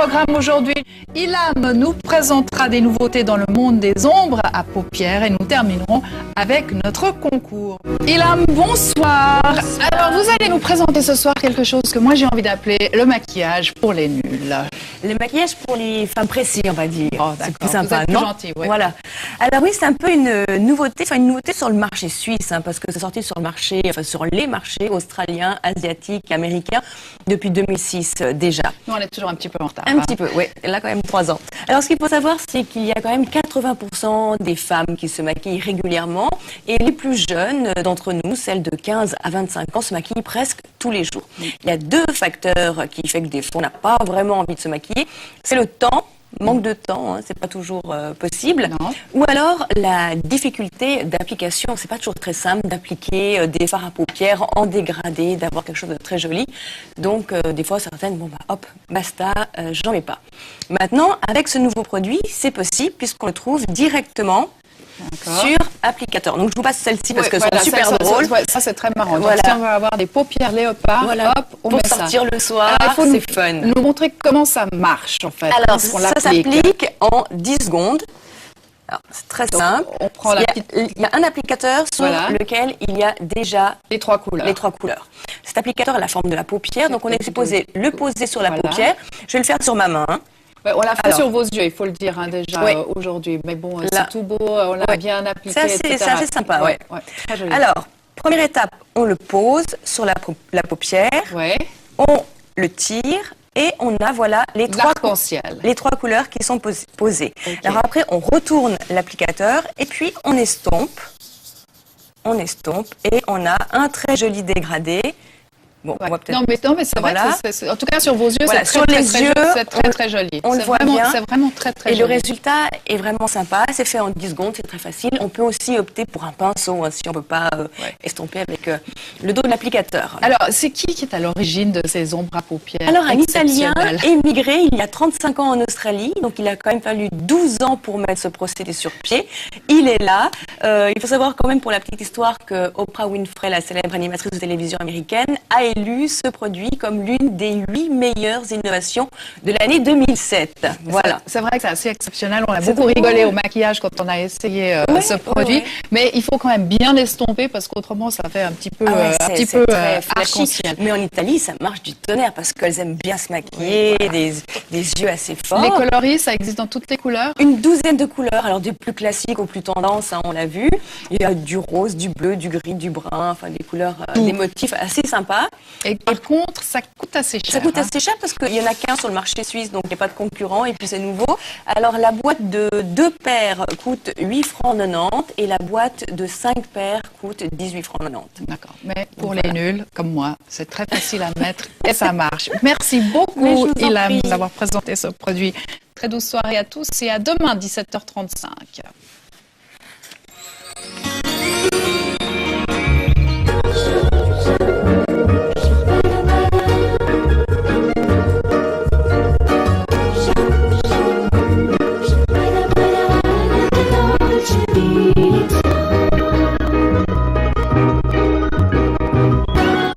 programme aujourd'hui, Ilham nous présentera des nouveautés dans le monde des ombres à paupières et nous terminerons avec notre concours. Ilham, bonsoir. Alors, vous allez nous présenter ce soir quelque chose que moi j'ai envie d'appeler le maquillage pour les nuls. Le maquillage pour les femmes pressées, on va dire. Oh, c'est d'accord. plus sympa, vous êtes plus non? gentil, ouais. Voilà. Alors oui, c'est un peu une nouveauté sur le marché suisse, parce que c'est sorti sur le marché, sur les marchés australiens, asiatiques, américains depuis 2006 déjà. Nous, on est toujours un petit peu en retard. Un petit peu, oui. Là, quand même 3 ans. Alors, ce qu'il faut savoir, c'est qu'il y a quand même 80% des femmes qui se maquillent régulièrement. Et les plus jeunes d'entre nous, celles de 15 à 25 ans, se maquillent presque tous les jours. Il y a 2 facteurs qui font que des fois, on n'a pas vraiment envie de se maquiller. C'est le temps. Manque de temps, c'est pas toujours possible. Non. Ou alors la difficulté d'application. C'est pas toujours très simple d'appliquer des fards à paupières en dégradé, d'avoir quelque chose de très joli. Donc des fois certaines, hop, basta, j'en mets pas. Maintenant, avec ce nouveau produit, c'est possible puisqu'on le trouve directement sur applicateur. Donc je vous passe celle-ci parce que c'est super drôle. Ça c'est très marrant. Voilà. Donc, si on veut avoir des paupières léopard, hop, on pour met ça. sortir le soir, c'est fun. Nous montrer comment ça marche en fait. Alors ça s'applique en 10 secondes. C'est très simple. On prend il y a un applicateur sur lequel il y a déjà les 3 couleurs. Cet applicateur a la forme de la paupière, donc on est supposé le poser sur la paupière. Je vais le faire sur ma main. Ouais, on l'a fait sur vos yeux, il faut le dire déjà aujourd'hui. Mais bon, c'est tout beau, on l'a bien appliqué. C'est assez sympa, Très joli. Alors, première étape, on le pose sur la paupière, on le tire et on a les 3 couleurs qui sont posées. Okay. Alors après, on retourne l'applicateur et puis on estompe. Et on a un très joli dégradé. Bon, on va non, mais c'est vrai que en tout cas sur vos yeux, c'est très joli. On le voit bien. C'est vraiment très joli. Et le résultat est vraiment sympa. C'est fait en 10 secondes, c'est très facile. On peut aussi opter pour un pinceau si on ne peut pas estomper avec le dos de l'applicateur. Alors, c'est qui est à l'origine de ces ombres à paupières? Alors, un Italien émigré il y a 35 ans en Australie. Donc, il a quand même fallu 12 ans pour mettre ce procédé sur pied. Il est là. Il faut savoir quand même pour la petite histoire que Oprah Winfrey, la célèbre animatrice de télévision américaine, a élu ce produit comme l'une des 8 meilleures innovations de l'année 2007. Voilà. C'est vrai que c'est assez exceptionnel. On a beaucoup rigolé au maquillage quand on a essayé ce produit. Mais il faut quand même bien l'estomper parce qu'autrement, ça fait un petit peu arc-en-ciel. Mais en Italie, ça marche du tonnerre parce qu'elles aiment bien se maquiller, des yeux assez forts. Les coloris, ça existe dans toutes les couleurs? Une douzaine de couleurs. Alors, du plus classique au plus tendance, on l'a vu. Il y a du rose, du bleu, du gris, du brun, des couleurs, des motifs assez sympas. Et par contre, ça coûte assez cher. Ça coûte assez cher parce qu'il n'y en a qu'un sur le marché suisse, donc il n'y a pas de concurrent et puis c'est nouveau. Alors la boîte de 2 paires coûte 8 francs 90 et la boîte de 5 paires coûte 18 francs 90. D'accord. Mais pour les nuls, comme moi, c'est très facile à mettre et ça marche. Merci beaucoup, Ilham, d'avoir présenté ce produit. Très douce soirée à tous et à demain, 17h35.